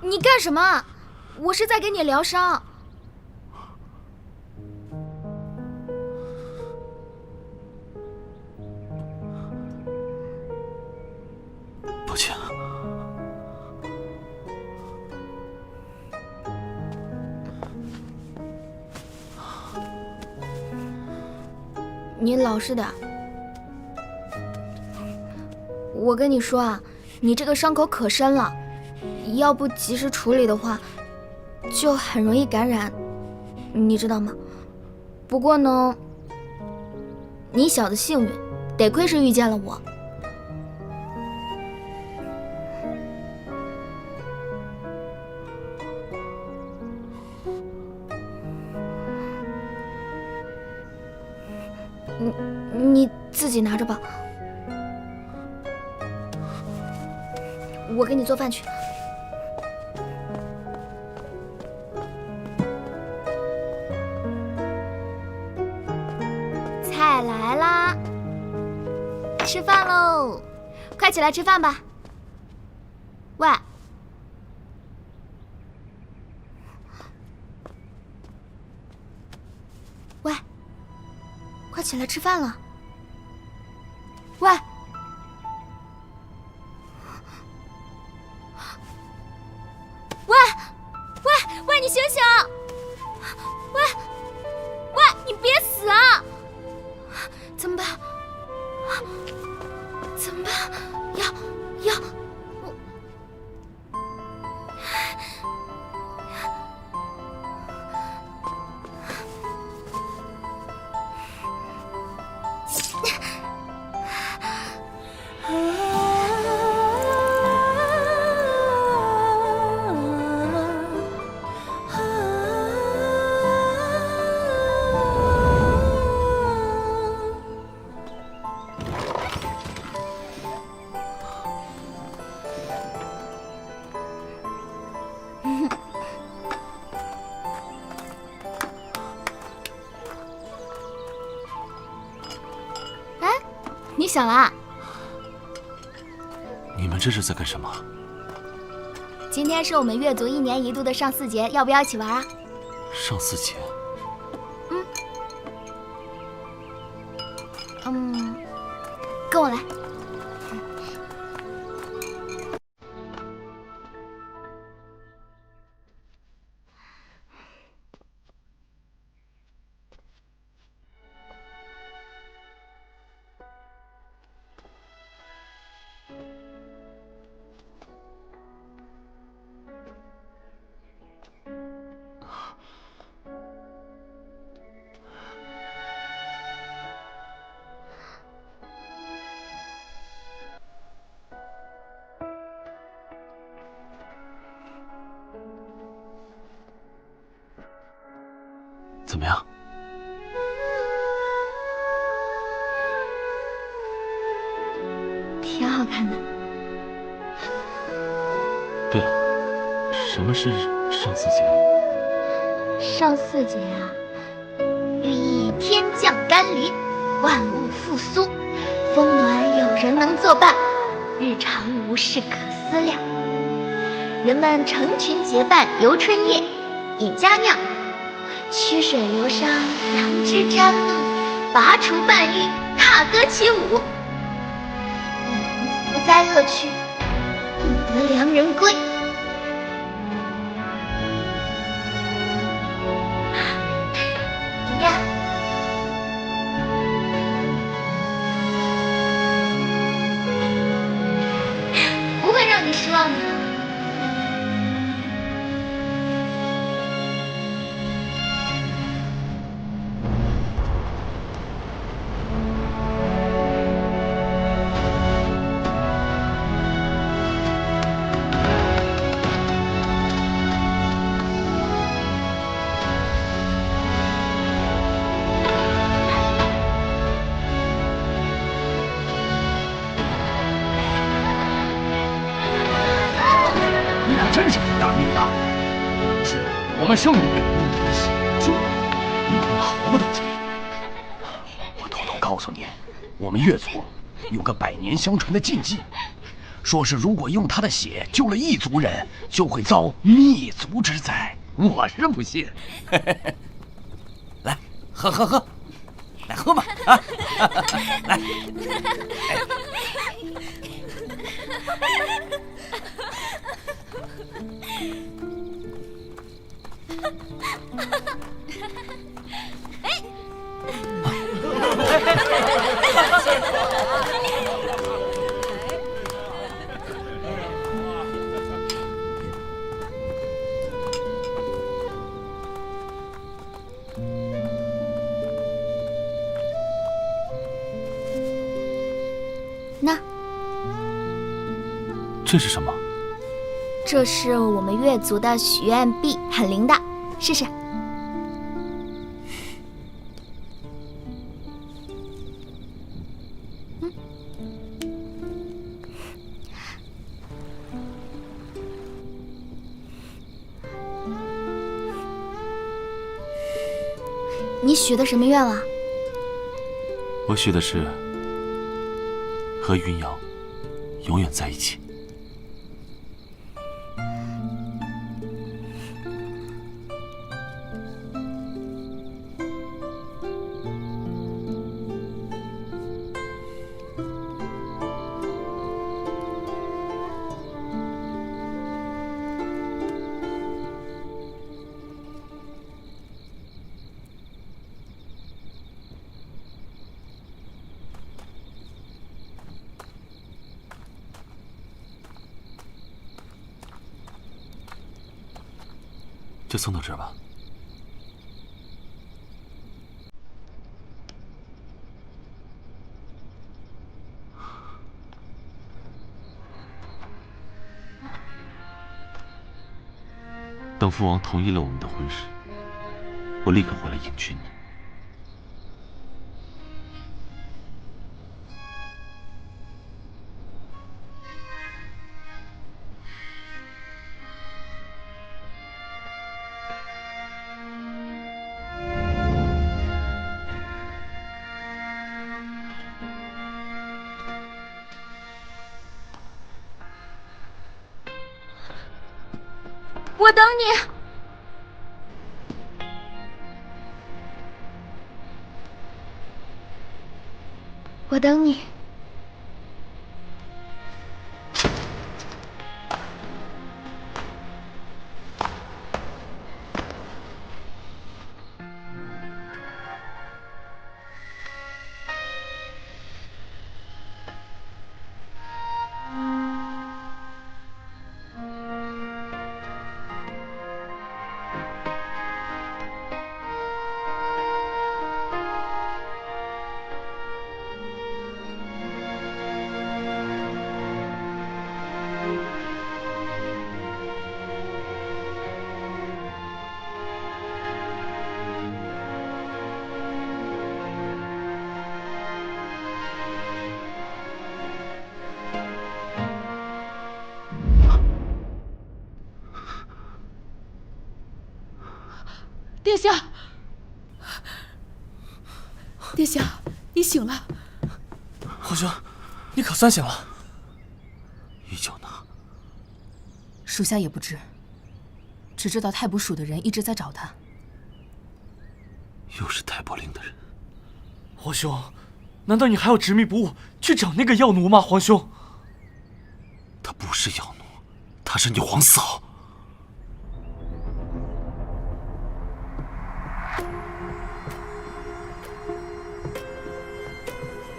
你干什么？我是在给你疗伤。抱歉。你老实点。我跟你说啊，你这个伤口可深了，要不及时处理的话，就很容易感染，你知道吗？不过呢，你小子幸运，得亏是遇见了我。你自己拿着吧，我给你做饭去。菜来啦，吃饭喽！快起来吃饭吧。喂，喂，快起来吃饭了。喂，喂，你醒醒！喂，你别死啊！怎么办？怎么办？要我。你醒了？你们这是在干什么？今天是我们月族1年1度的上巳节，要不要一起玩啊？上巳节？跟我来。怎么样？挺好看的。对了，什么是上巳节？上巳节啊，寓意天降甘霖，万物复苏，风暖有人能作伴，日常无事可思量。人们成群结伴游春夜，饮佳酿，曲水流觞，杨枝沾露，拔除半玉，踏歌起舞。不哉恶趣，不得良人归。怎么样？不会让你失望的。真是不要命啊！是我们圣女，就你能好得起。我偷偷告诉你，我们越族有个100年相传的禁忌，说是如果用他的血救了异族人，就会遭灭族之灾。我是不信。来，喝，来喝吧啊！来，那这是什么？这是我们越族的许愿币，很灵的，试试。你许的什么愿望？我许的是和云瑶永远在一起。就送到这儿吧。等父王同意了我们的婚事，我立刻回来迎娶你。我等你。我等你。殿下，殿下，你醒了。皇兄，你可算醒了。依旧呢？属下也不知，只知道太卜署的人一直在找他。又是太伯令的人。皇兄，难道你还要执迷不悟去找那个药奴吗？皇兄，他不是药奴，他是你皇嫂。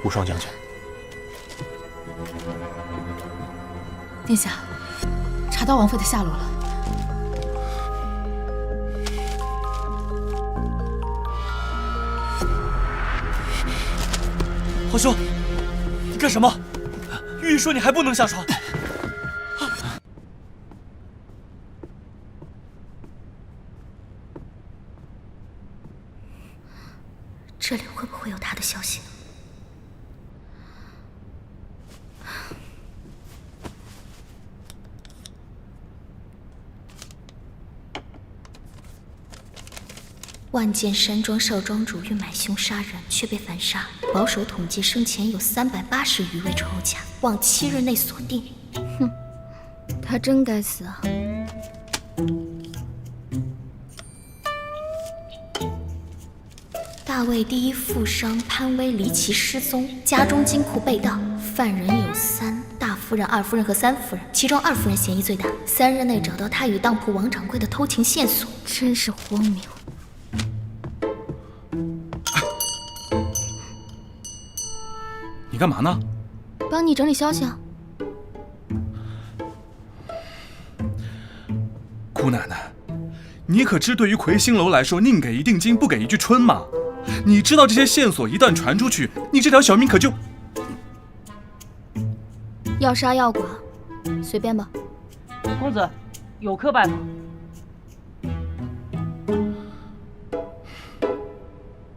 无双将军，殿下，查到王妃的下落了。皇兄，你干什么？御医说你还不能下床。这里会不会有他的消息？万剑山庄少庄主欲买凶杀人，却被反杀。保守统计，生前有380余位仇家，望7日内锁定。哼，他真该死啊！大魏第一富商潘威离奇失踪，家中金库被盗，犯人有3：大夫人、二夫人和3夫人，其中2夫人嫌疑最大。3日内找到他与当铺王掌柜的偷情线索，真是荒谬。你干嘛呢？帮你整理消息啊。姑奶奶，你可知对于魁星楼来说，宁给一锭金，不给一句春吗？你知道这些线索一旦传出去，你这条小命可就……要杀要剐，随便吧。公子，有客拜访。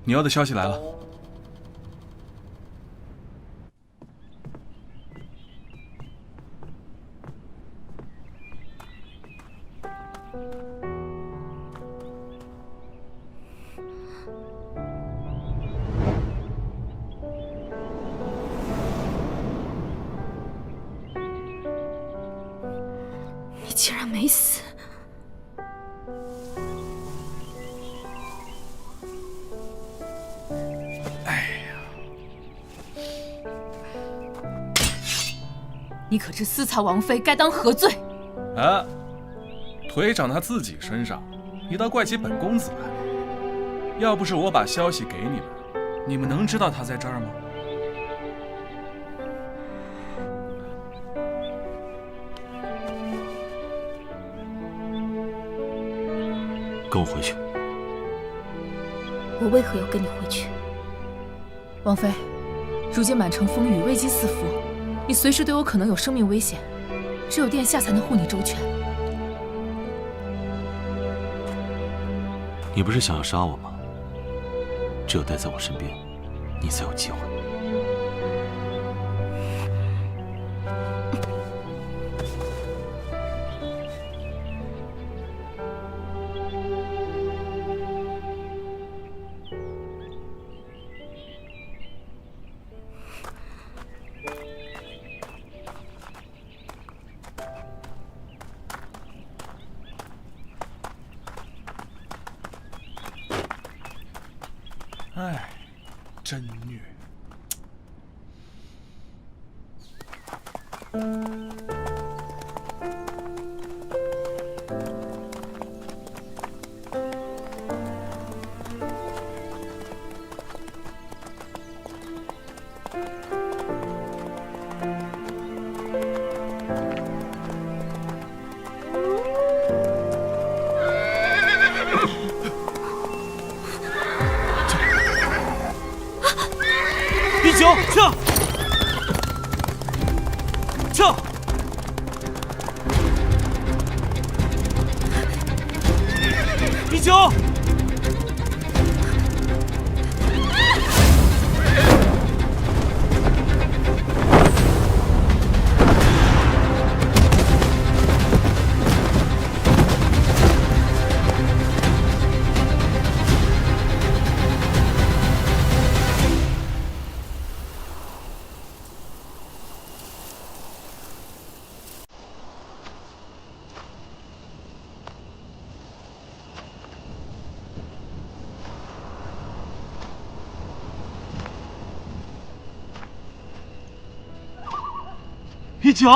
你要的消息来了。你竟然没死！你可知私藏王妃该当何罪？啊，腿长他自己身上，你倒怪起本公子来。要不是我把消息给你们，你们能知道他在这儿吗？跟我回去。我为何要跟你回去？王妃，如今满城风雨，危机四伏，你随时都有可能有生命危险，只有殿下才能护你周全。你不是想要杀我吗？只有待在我身边，你才有机会。哎，真虐！一九，撤！撤！一九！一九，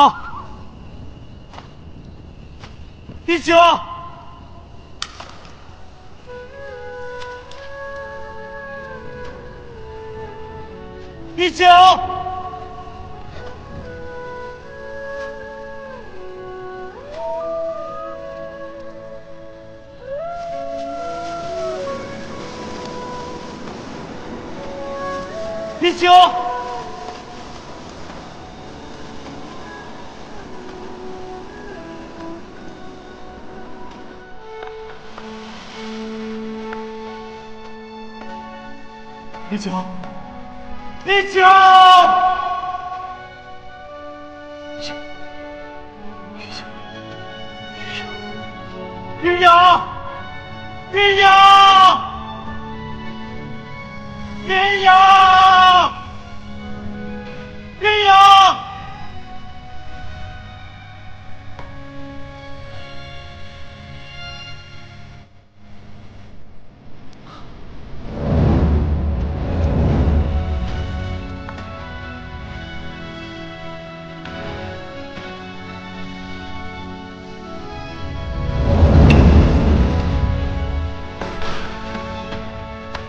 一九，一九，一九。一九，一九，云瑶，云瑶，云阳，云阳。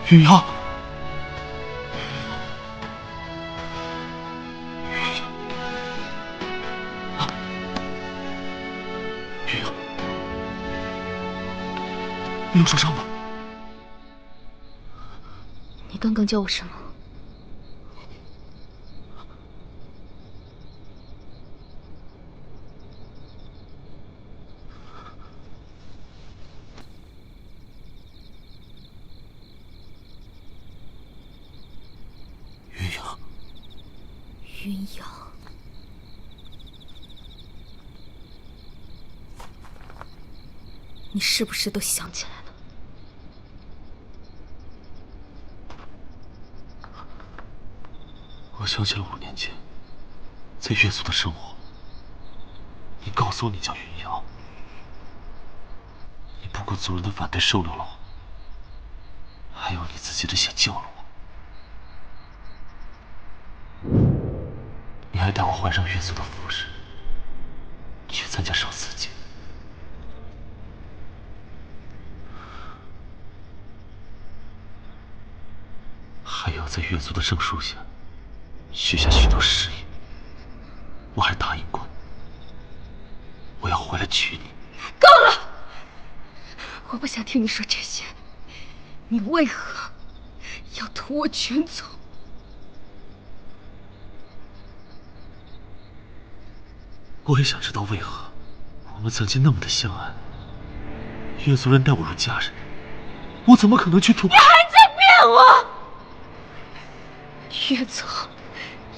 云阳，云阳，你有受伤吗？你刚刚叫我什么？云阳，你是不是都想起来了？我想起了5年前在月族的生活。你告诉我你叫云阳，你不顾族人的反对收留了我，还用你自己的血救了我。你还带我换上月族的服饰，去参加生死节。还要在月族的圣树下许下许多誓言，我还答应过我要回来娶你。够了！我不想听你说这些。你为何要屠我全族？我也想知道为何我们曾经那么的相爱。月族人待我如家人，我怎么可能去屠？你还在骗我！月族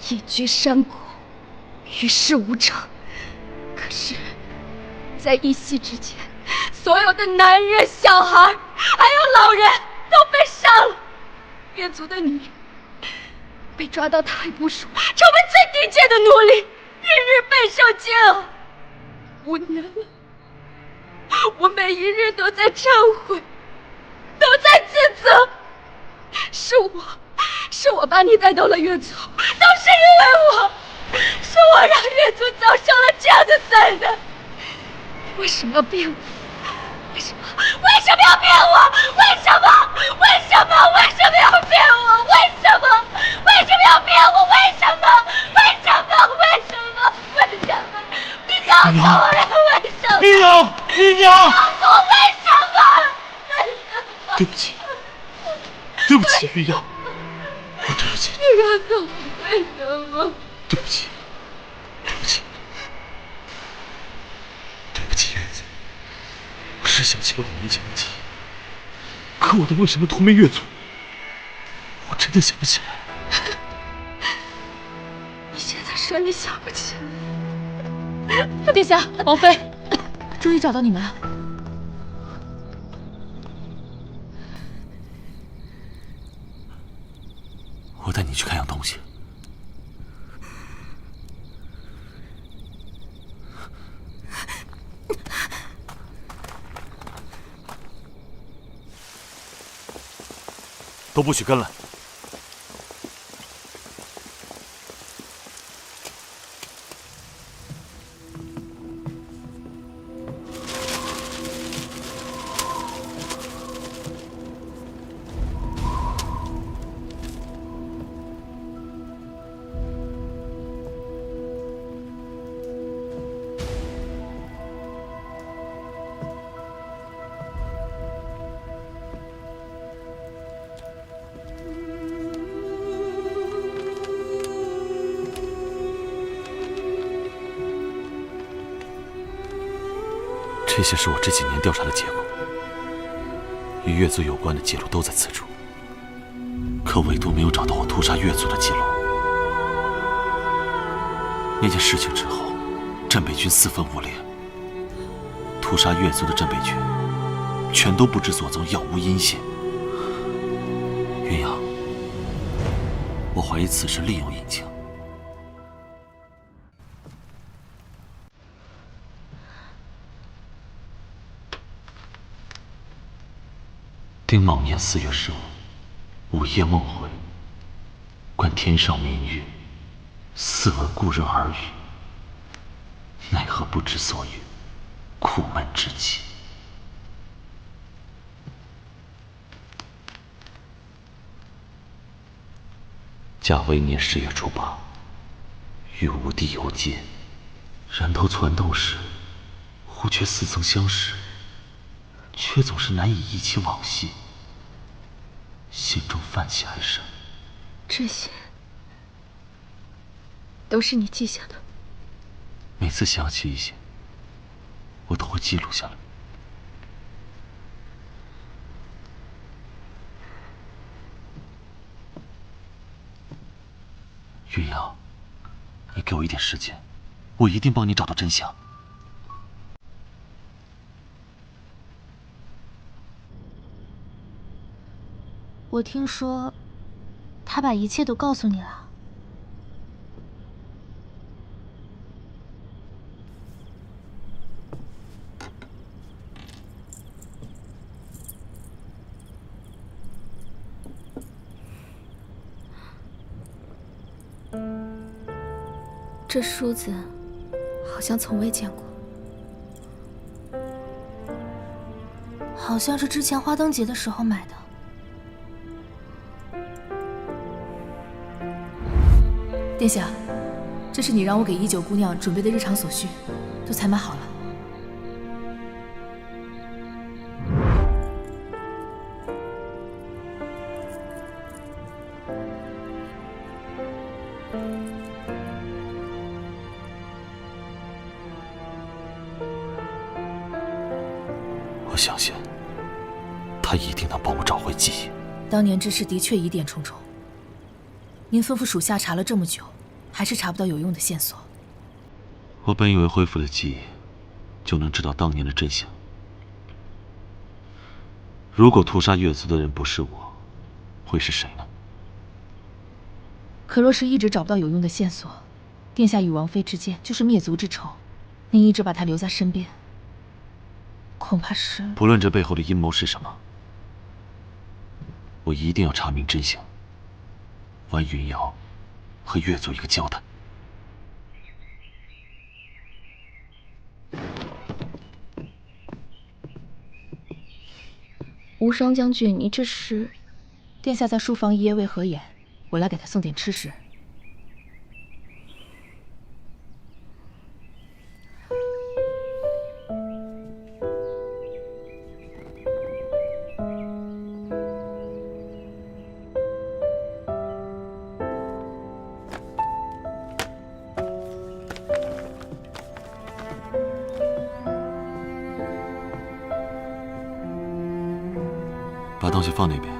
一居山谷，与世无争。可是，在一夕之间，所有的男人、小孩，还有老人都被杀了。月族的女被抓到太部署，成为最低贱的奴隶，日日备受煎熬。5年了，我每一日都在忏悔，都在自责。是我把你带到了月族，都是因为我，是我让月族遭受了这样的灾难。为什么要骗我？为什么要骗我？为什么要骗我？为什么要骗我？你告诉我呀，为什么？云阳，云阳，告诉我为什么？对不起，对不起，云阳，我对不起你。你告诉我为什么？对不起，对不起，对不起，月子。我是想起了5年前的记忆，可我的为什么屠灭月族，我真的想不起来。你现在说你想不起来？殿下，王妃，终于找到你们了。我带你去看样东西。都不许跟来。这些是我这几年调查的结果，与月族有关的记录都在此处，可唯独没有找到我屠杀月族的记录。那件事情之后，镇北军4分5裂，屠杀月族的镇北军全都不知所踪，杳无音信。云阳，我怀疑此事另有隐情。丁卯年4月15，午夜梦回，观天上明月，似闻故人耳语，奈何不知所云，苦闷至极。甲未年10月初8，与吾弟游街，人头攒动时，忽觉似曾相识，却总是难以忆起往昔，心中泛起哀伤。这些都是你记下的。每次想起一些，我都会记录下来。云瑶，你给我一点时间，我一定帮你找到真相。我听说，他把一切都告诉你了。这梳子好像从未见过，好像是之前花灯节的时候买的。殿下，这是你让我给依九姑娘准备的日常所需，都采买好了。我相信，他一定能帮我找回记忆。当年之事的确疑点重重。您吩咐属下查了这么久，还是查不到有用的线索。我本以为恢复了记忆，就能知道当年的真相。如果屠杀月族的人不是我，会是谁呢？可若是一直找不到有用的线索，殿下与王妃之间就是灭族之仇。您一直把她留在身边，恐怕是……不论这背后的阴谋是什么，我一定要查明真相，还云瑶和月族一个交代。无双将军，你这是？殿下在书房一夜未合眼，我来给他送点吃食。把东西放那边。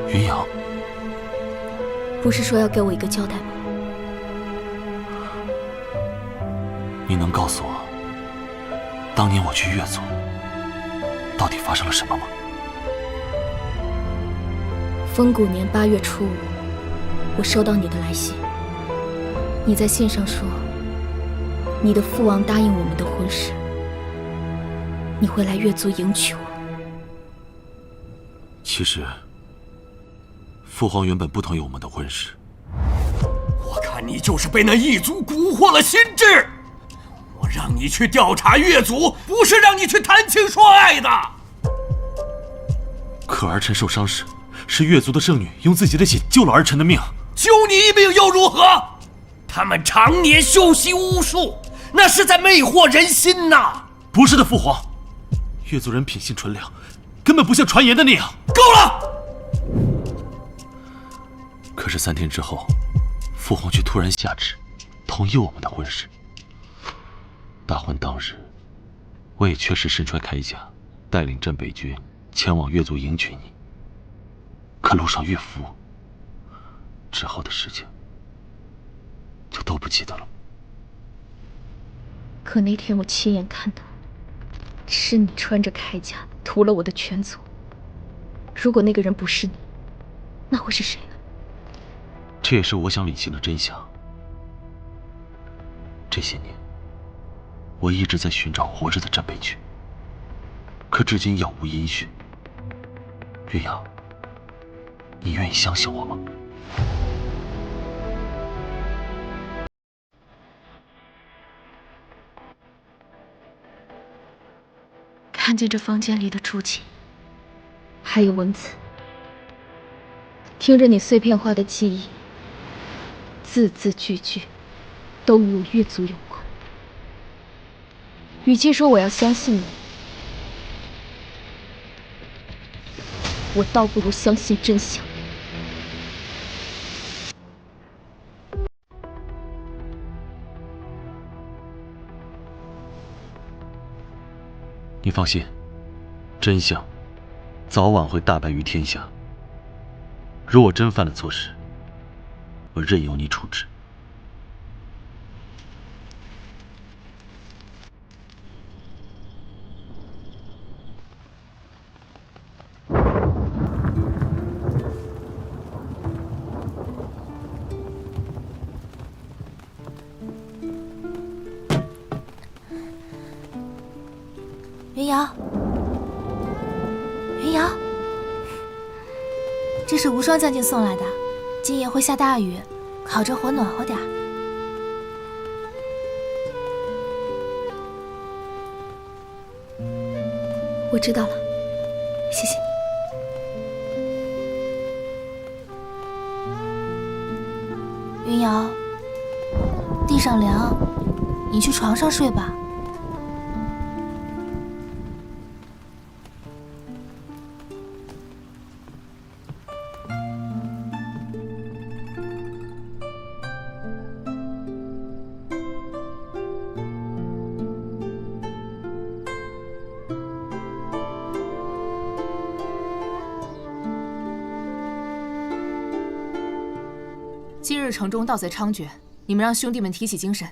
云瑶，不是说要给我一个交代吗？你能告诉我，当年我去月族，到底发生了什么吗？风谷年8月初5，我收到你的来信。你在信上说，你的父王答应我们的婚事，你会来月族迎娶我。其实，父皇原本不同意我们的婚事。我看你就是被那异族蛊惑了心智。我让你去调查月族，不是让你去谈情说爱的。可儿臣受伤时，是月族的圣女用自己的血救了儿臣的命。救你一命又如何？他们常年修习巫术，那是在魅惑人心呐！不是的，父皇，月族人品性纯良，根本不像传言的那样。够了！可是3天之后，父皇却突然下旨，同意我们的婚事。大婚当日，我也确实身穿铠甲，带领镇北军前往月族迎娶你。可路上遇伏，之后的事情就都不记得了。可那天我亲眼看到，是你穿着铠甲屠了我的全族。如果那个人不是你，那会是谁呢？这也是我想理清的真相。这些年，我一直在寻找活着的战北君，可至今杳无音讯。云阳，你愿意相信我吗？看见这房间里的竹简，还有文字，听着你碎片化的记忆，字字句句都与我越族有关。与其说我要相信你，我倒不如相信真相。你放心，真相早晚会大白于天下。如果真犯了错事，我任由你处置。云瑶，云瑶，这是无双将军送来的，今夜会下大雨，烤着火暖和点儿。我知道了，谢谢你。云瑶，地上凉，你去床上睡吧。今日城中盗贼猖獗，你们让兄弟们提起精神，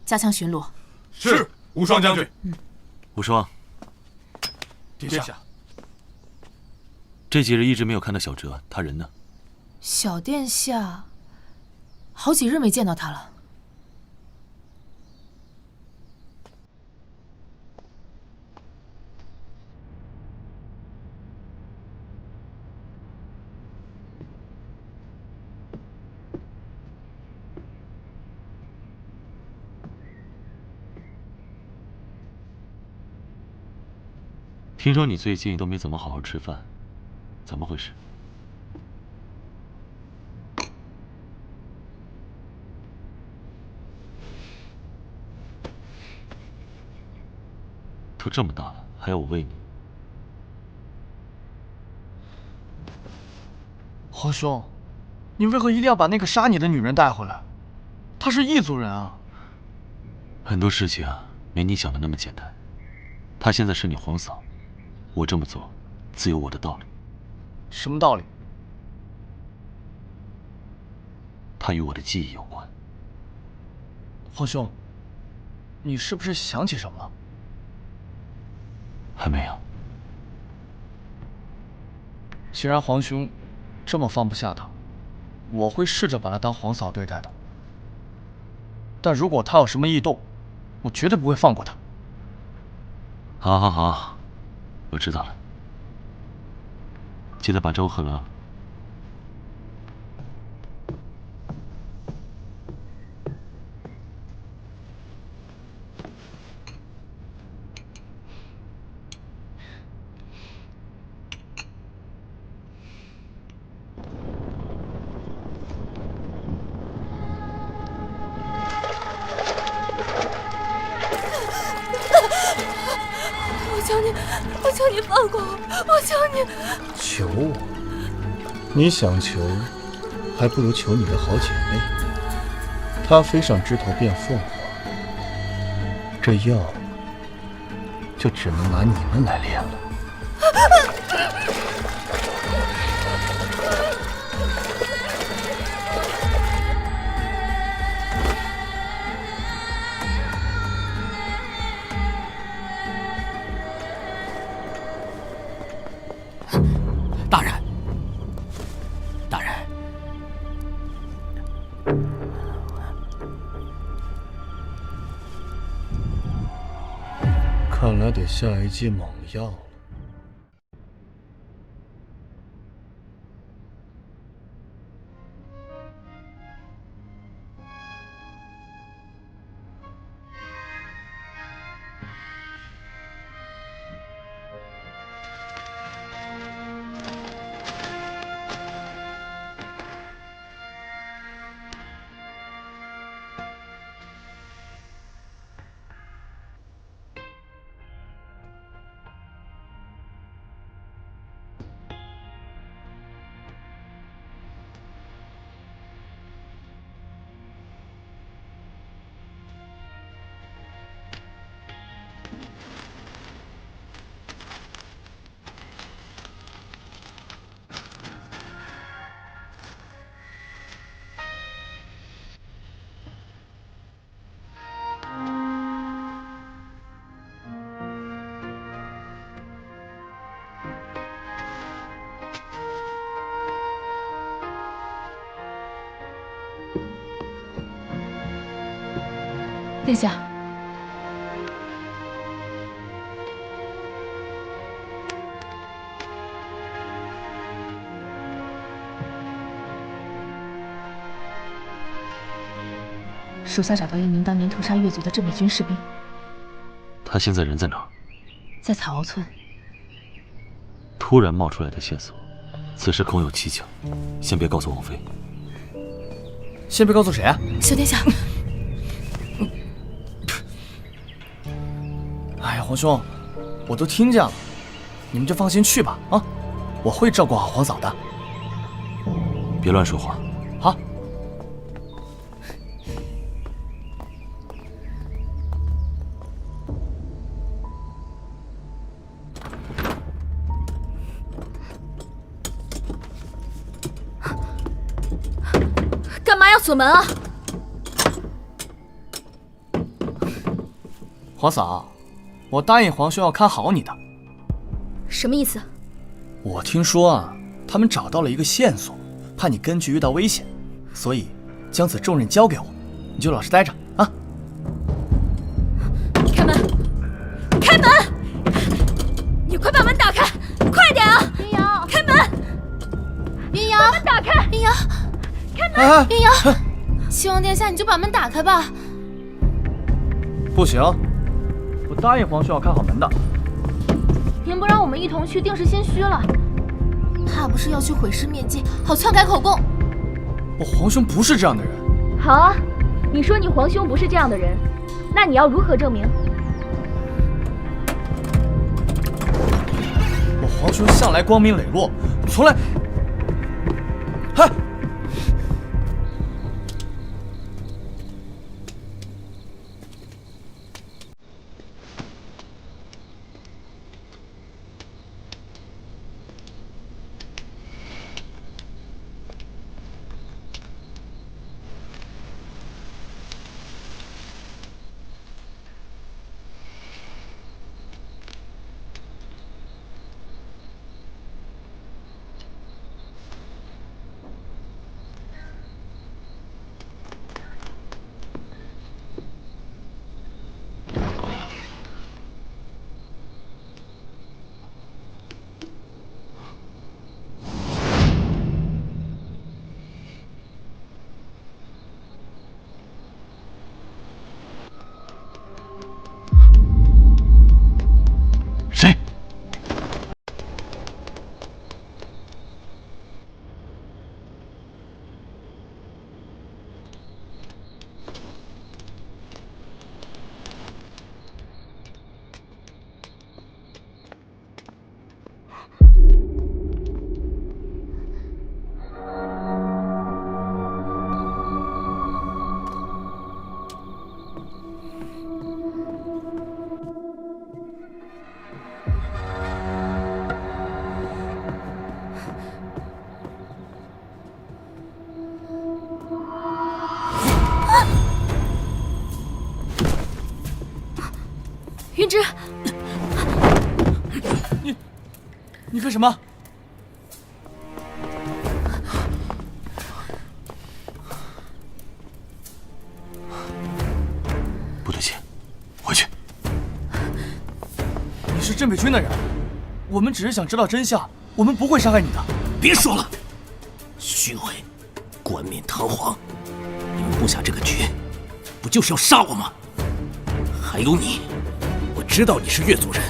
加强巡逻。是，无双将军。无双，殿下，这几日一直没有看到小哲，他人呢？小殿下，好几日没见到他了。听说你最近都没怎么好好吃饭，怎么回事？都这么大了，还要我喂你？皇兄，你为何一定要把那个杀你的女人带回来？她是异族人啊！很多事情啊，没你想的那么简单。她现在是你皇嫂。我这么做，自有我的道理。什么道理？它与我的记忆有关。皇兄，你是不是想起什么了？还没有。既然皇兄这么放不下她，我会试着把她当皇嫂对待的。但如果她有什么异动，我绝对不会放过她。好，好，好。我知道了，记得把粥喝了啊。我求你放过我！我求你！求我？你想求，还不如求你的好姐妹。她飞上枝头变凤凰，这药就只能拿你们来炼了。看来得下一剂猛药了。殿下，属下找到一名当年屠杀越族的镇北军士兵，他现在人在哪儿？在草凹村。突然冒出来的线索，此事恐有蹊跷，先别告诉王妃。先别告诉谁啊？小殿下。哎呀，皇兄，我都听见了，你们就放心去吧啊！我会照顾好皇嫂的。别乱说话。好。干嘛要锁门啊？皇嫂，我答应皇兄要看好你的。什么意思？我听说啊，他们找到了一个线索，怕你根据遇到危险，所以将此重任交给我，你就老实待着啊。开门！开门！你快把门打开，快点啊！云瑶，开门！云瑶，把门打开！云瑶，开门！云瑶，希望殿下你就把门打开吧。不行，我答应皇兄要看好门的。您不让我们一同去，定是心虚了。怕不是要去毁尸灭迹，好篡改口供。我皇兄不是这样的人。好啊，你说你皇兄不是这样的人，那你要如何证明？我皇兄向来光明磊落，从来……嗨！是镇北军的人，我们只是想知道真相，我们不会伤害你的。别说了，虚伪，冠冕堂皇！你们布下这个局，不就是要杀我吗？还有你，我知道你是越族人，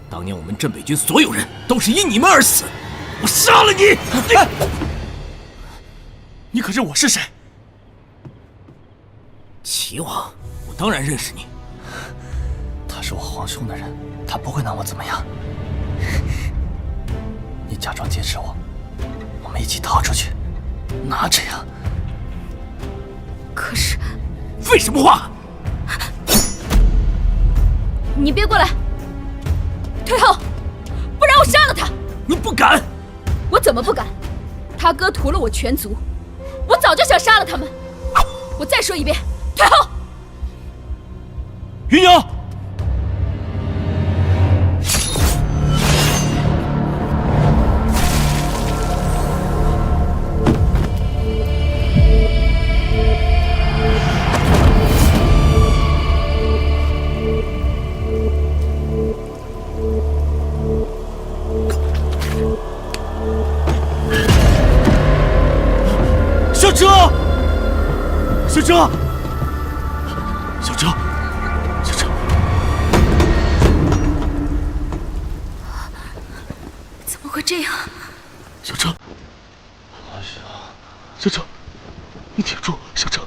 当年我们镇北军所有人都是因你们而死，我杀了你！你可知我是谁？齐王，我当然认识你。他是我皇兄的人，他不会拿我怎么样。你假装劫持我，我们一起逃出去，拿着呀。可是，废什么话！你别过来，退后，不然我杀了他！你不敢！我怎么不敢？他哥屠了我全族，我早就想杀了他们。我再说一遍，退后！云瑶。小哲，小哲，小哲，小哲，怎么会这样？小哲，小哲，你挺住，小哲。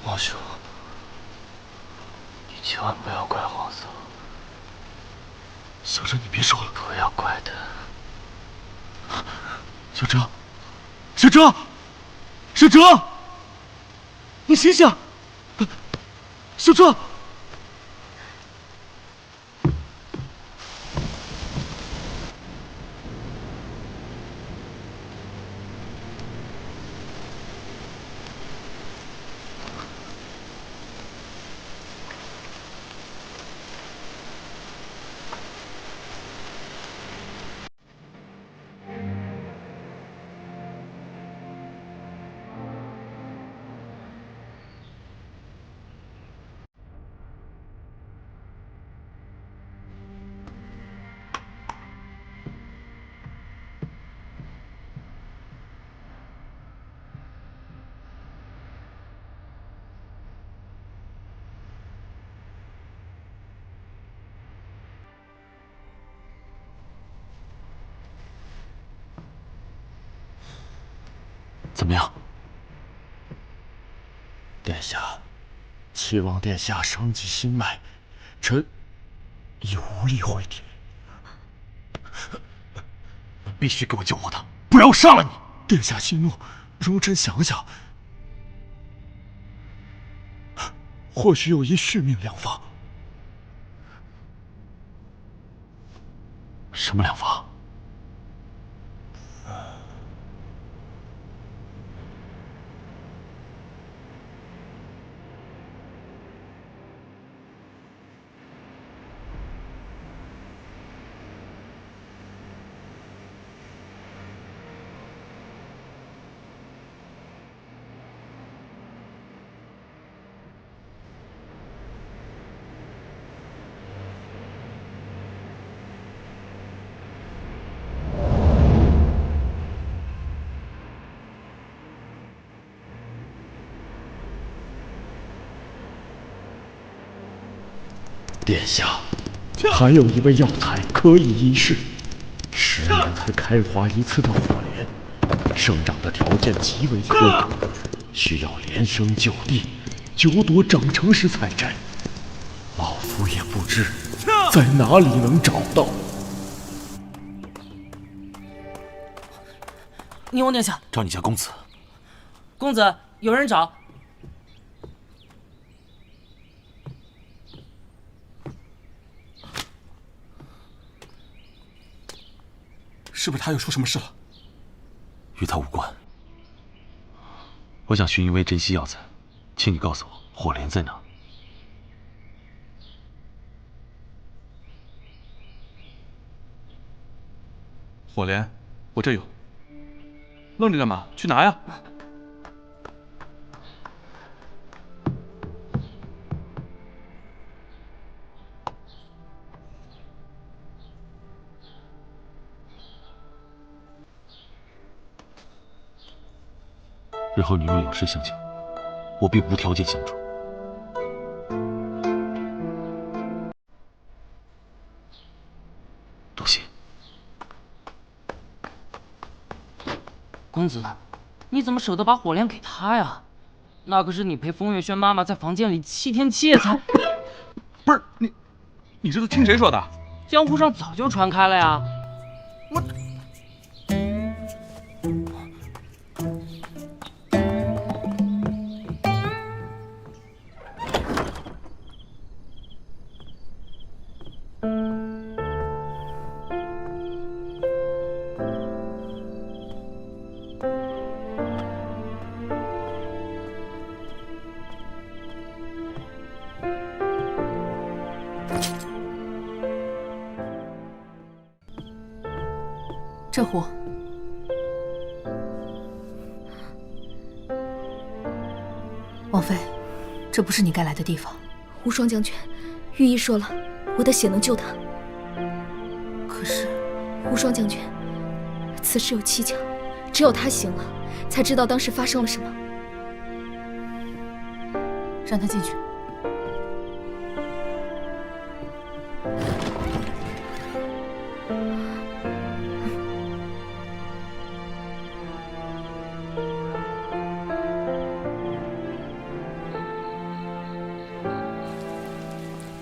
王兄，你千万不要怪皇嫂。小哲，你别说了，不要怪他。小哲，小哲。小哲，你醒醒！小哲，怎么样？殿下，齐王殿下伤及心脉，臣已无力回天。必须给我救活他，不然我杀了你！殿下息怒，容臣想想，或许有一续命良方。什么良方？殿下，还有一味药材可以一试，10年才开花一次的火莲，生长的条件极为苛刻，需要连生9地，9朵长成时采摘。老夫也不知在哪里能找到。宁王殿下，找你家公子。公子，有人找。是不是他又出什么事了？与他无关。我想寻一味珍稀药材，请你告诉我火莲在哪。火莲，我这有。愣着干嘛？去拿呀！日后你若有事相求，我必无条件相助。多谢。公子，你怎么舍得把火莲给他呀？那可是你陪风月轩妈妈在房间里7天7夜才……不是你这都听谁说的？江湖上早就传开了呀。这壶，王妃，这不是你该来的地方。无双将军，御医说了，我的血能救他。可是，无双将军，此事有蹊跷，只有他醒了，才知道当时发生了什么。让他进去。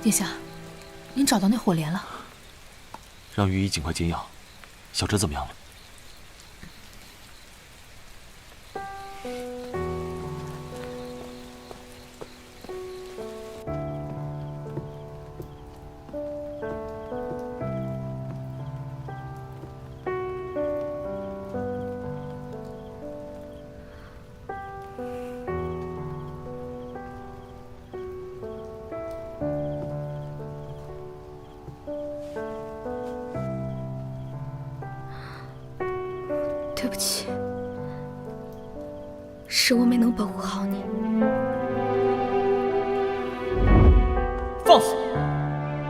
殿下，您找到那火莲了？让御医尽快煎药。小哲怎么样了？对不起，是我没能保护好你。放肆！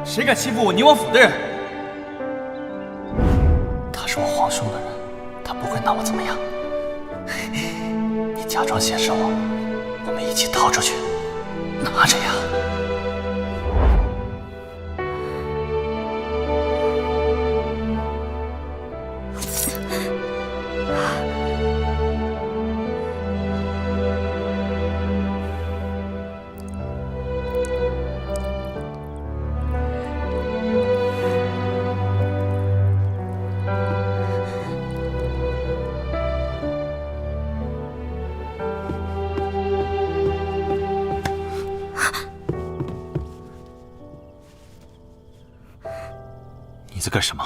谁敢欺负我宁王府的人？他是我皇兄的人，他不会拿我怎么样。你假装显示我，我们一起逃出去，拿着呀。你在干什么？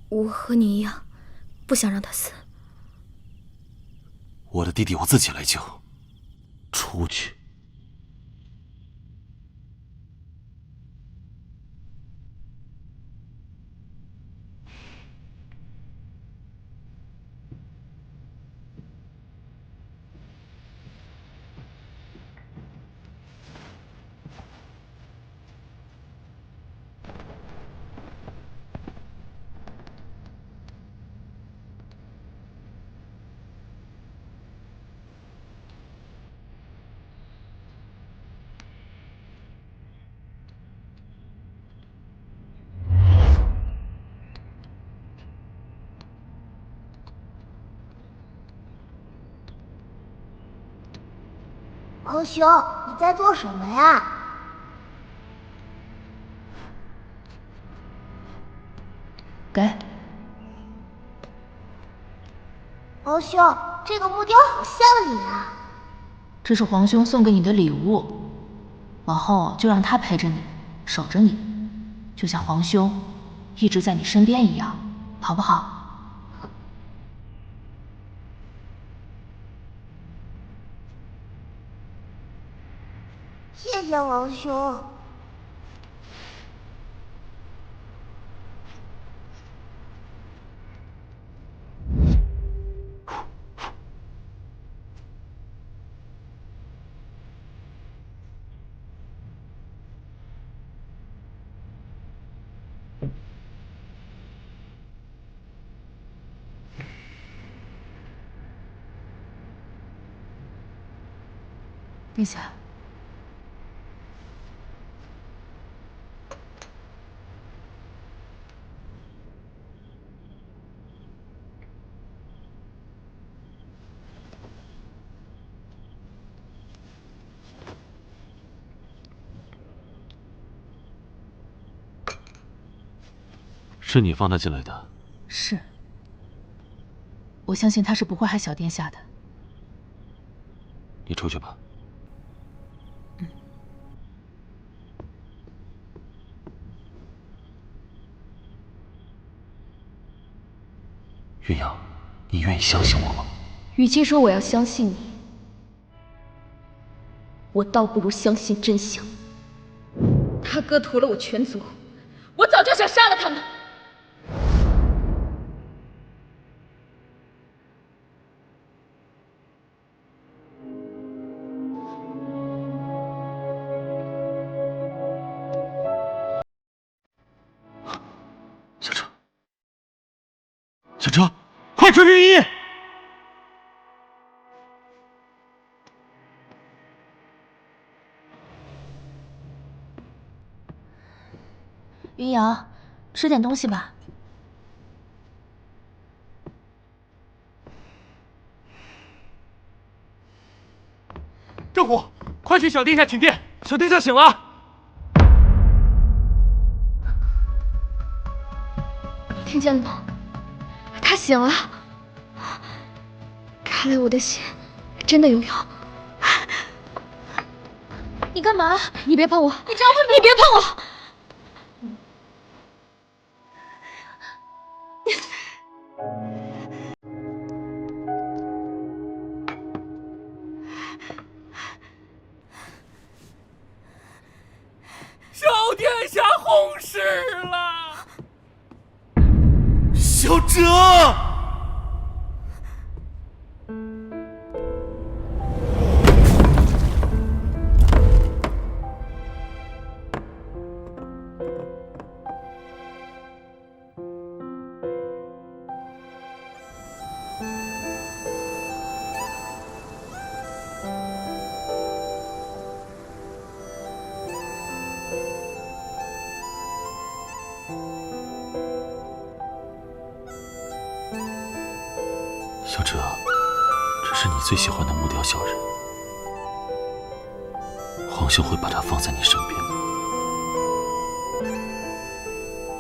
我和你一样，不想让他死。我的弟弟我自己来救。出去。皇兄，你在做什么呀？给。皇兄，这个木雕好像你啊。这是皇兄送给你的礼物，往后就让他陪着你，守着你，就像皇兄一直在你身边一样，好不好？谢谢王兄。殿下，是你放他进来的？是。我相信他是不会害小殿下的。你出去吧。鸳鸯，你愿意相信我吗？与其说我要相信你，我倒不如相信真相。他哥屠了我全族，我早就想杀了他们。小车，快追云逸！云瑶，吃点东西吧。郑虎，快去小殿下请殿！小殿下醒了。听见了吗？他醒了。看来我的血真的有用。你干嘛？你别碰我！你知道会被……你别碰我！小殿下红事了！小哲，小哲，这是你最喜欢的木雕小人，皇兄会把他放在你身边，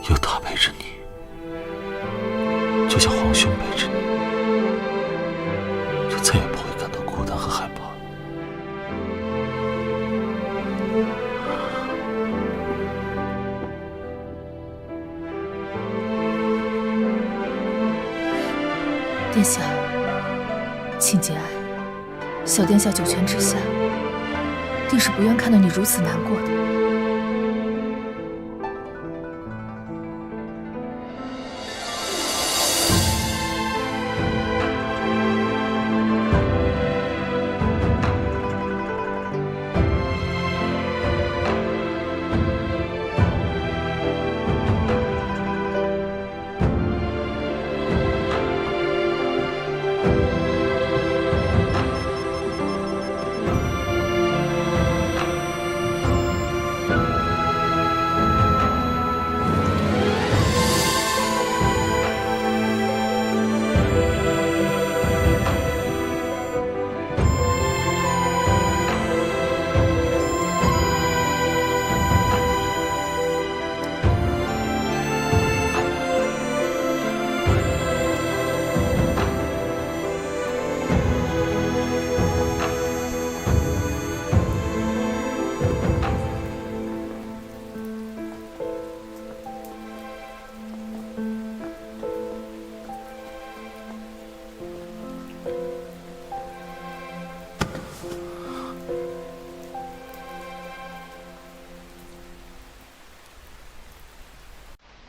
有他陪着你，就像皇兄陪着你，就再也不会感到孤单和害怕。殿下，请节哀。小殿下九泉之下，定是不愿看到你如此难过的。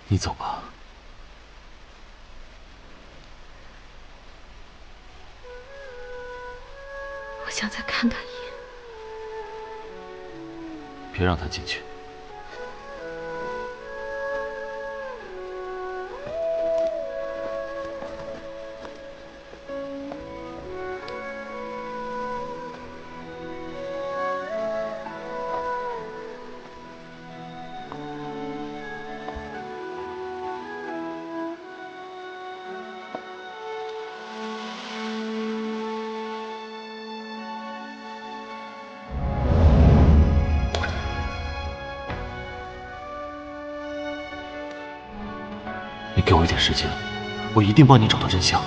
你走吧。我想再看他一眼。别让他进去。我一点时间，我一定帮你找到真相。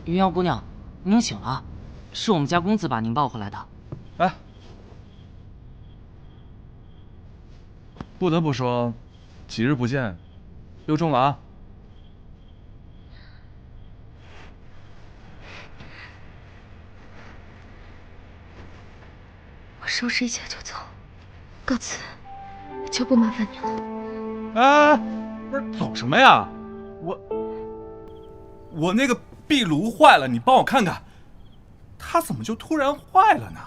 云瑶姑娘，您醒了，是我们家公子把您抱回来的。哎，不得不说，几日不见，又重了啊。我收拾一切就走，告辞，就不麻烦你了。哎，不是走什么呀？我那个壁炉坏了，你帮我看看，它怎么就突然坏了呢？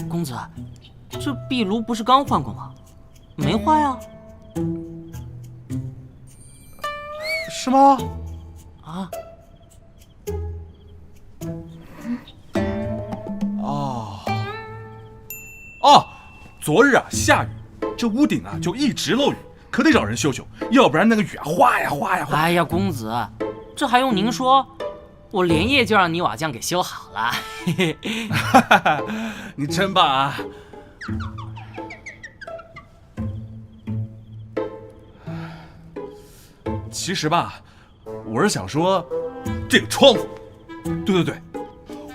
公子，这壁炉不是刚换过吗？没坏啊。是吗？啊？哦，昨日啊下雨，这屋顶啊就一直漏雨，可得找人修修，要不然那个雨啊哗呀哗呀哗。哎呀，公子，这还用您说？我连夜就让泥瓦匠给修好了。嘿嘿，你真棒啊！其实吧，我是想说，这个窗户，对，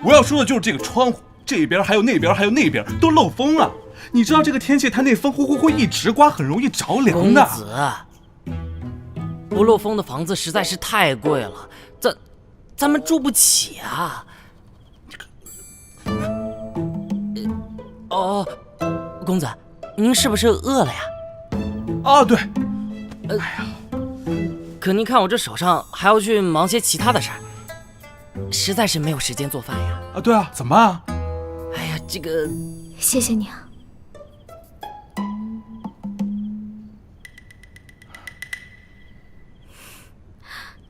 我要说的就是这个窗户，这边还有那边还有那边都漏风了。你知道这个天气，它那风呼一直刮，很容易着凉的。公子，不漏风的房子实在是太贵了，咱们住不起啊。哦，公子，您是不是饿了呀？啊，对。哎呀，可您看我这手上还要去忙些其他的事儿，实在是没有时间做饭呀。啊，对啊，怎么啊？哎呀，这个……谢谢你啊。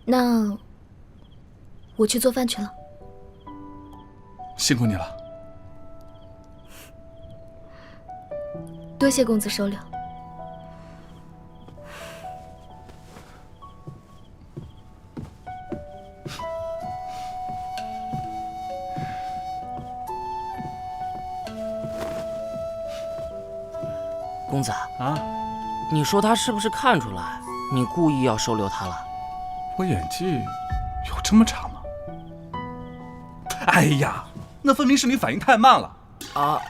那我去做饭去了。辛苦你了。多谢公子收留。公子啊，你说他是不是看出来你故意要收留他了？我演技有这么差吗？哎呀，那分明是你反应太慢了啊！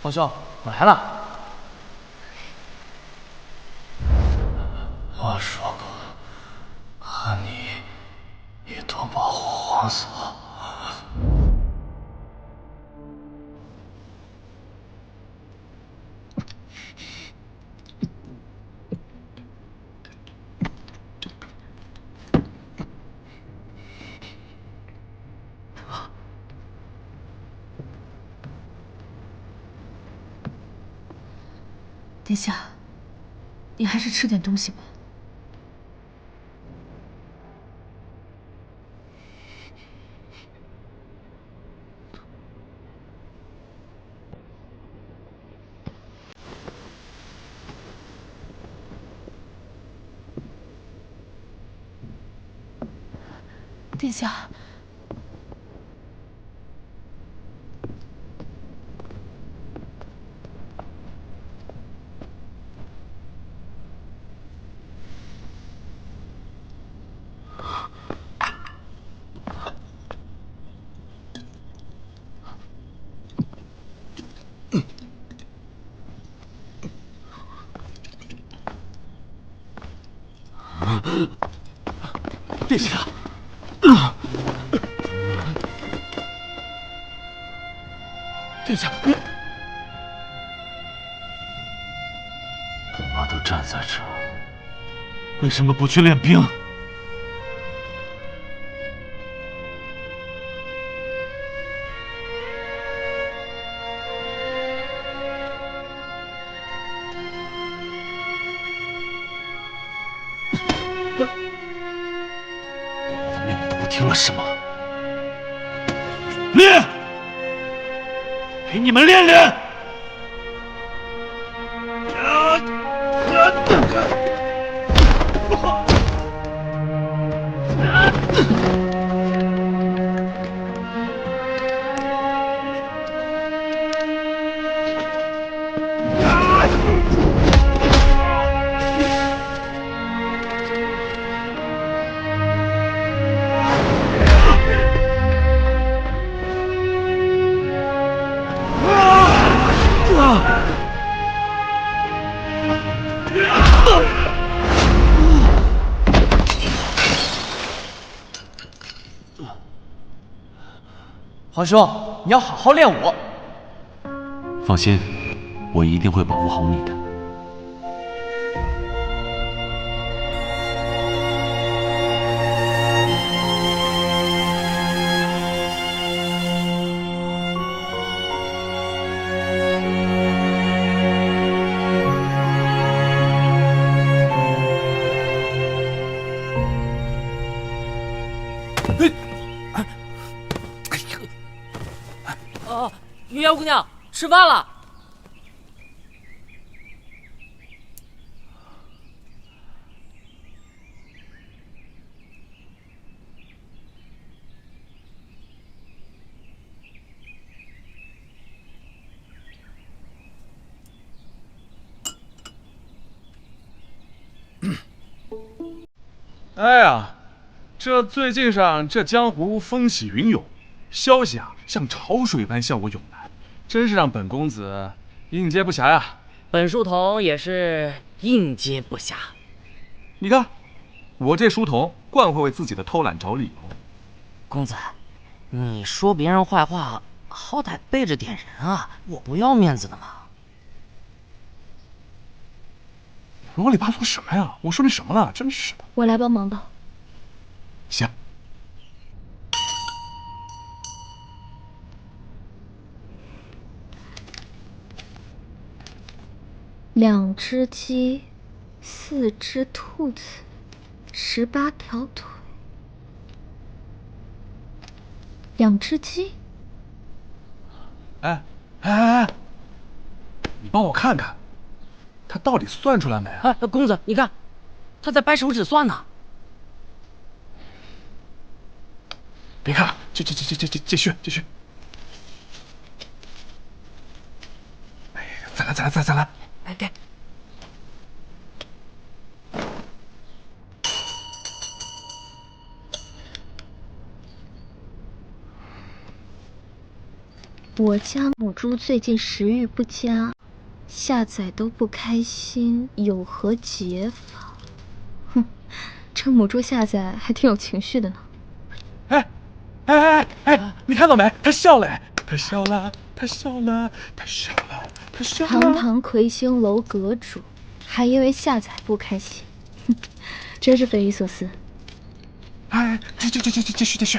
皇兄，我来了。我说过，和你一同保护皇嫂。殿下，你还是吃点东西吧。殿下。殿下，殿下，你干嘛都站在这儿？为什么不去练兵？听了什么？练，陪你们练练。皇兄，你要好好练武。放心，我一定会保护好你的。云瑶姑娘，吃饭了。哎呀，这最近上这江湖风起云涌，消息啊像潮水般向我涌来，真是让本公子应接不暇呀。本书童也是应接不暇。你看，我这书童惯会为自己的偷懒找理由。公子，你说别人坏话，好歹背着点人啊，我不要面子的吗？啰里吧嗦什么呀？我说你什么了？真是的。我来帮忙吧。行。2只鸡，4只兔子，18条腿。2只鸡？哎，你帮我看看，他到底算出来没？哎，公子，你看，他在掰手指算呢。别看了，继续。哎，再来。哎，对。我家母猪最近食欲不佳，下崽都不开心，有何解法？哼，这母猪下崽还挺有情绪的呢。你看到没？他笑了，他笑了，他笑了，他笑了，他笑了。堂堂魁星楼阁主，还因为下崽不开心，哼，真是匪夷所思。继续。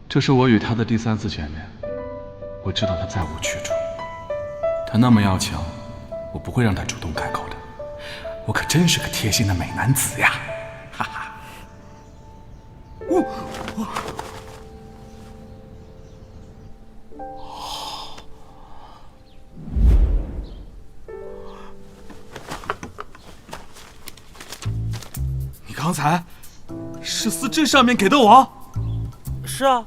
这是我与他的第3次见面，我知道他再无去处。他那么要强，我不会让他主动开口的。我可真是个贴心的美男子呀，哈哈。你刚才是撕这上面给的我？是啊，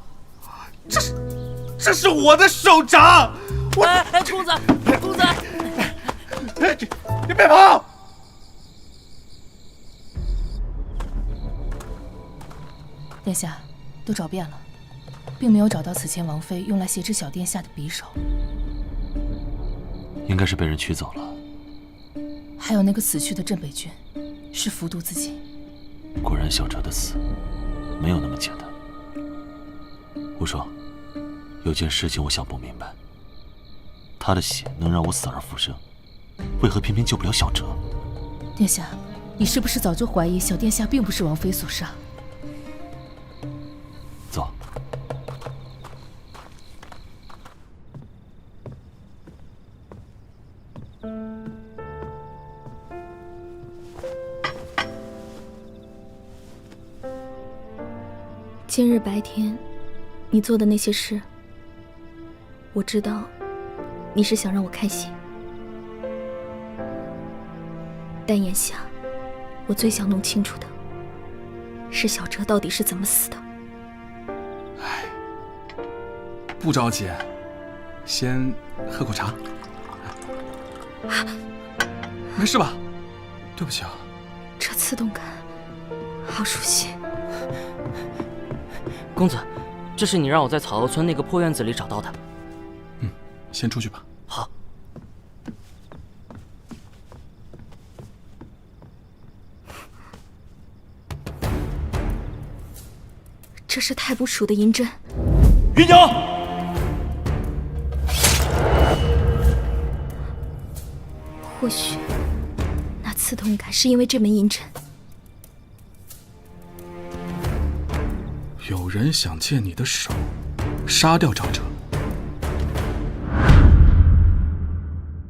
这是我的手掌！公子，你别跑！殿下，都找遍了，并没有找到此前王妃用来挟持小殿下的匕首，应该是被人取走了。还有那个死去的镇北君，是服毒自尽。果然，小哲的死没有那么简单。无双，有件事情我想不明白，他的血能让我死而复生，为何偏偏救不了小哲？殿下，你是不是早就怀疑小殿下并不是王妃所杀？走。今日白天你做的那些事，我知道你是想让我开心，但眼下我最想弄清楚的是小哲到底是怎么死的。不着急，先喝口茶。没事吧？对不起啊。这刺痛感好熟悉。公子，这是你让我在草凹村那个破院子里找到的。先出去吧。好。这是太不蜀的银针。云娘，或许那刺痛感是因为这枚银针。有人想借你的手杀掉赵哲。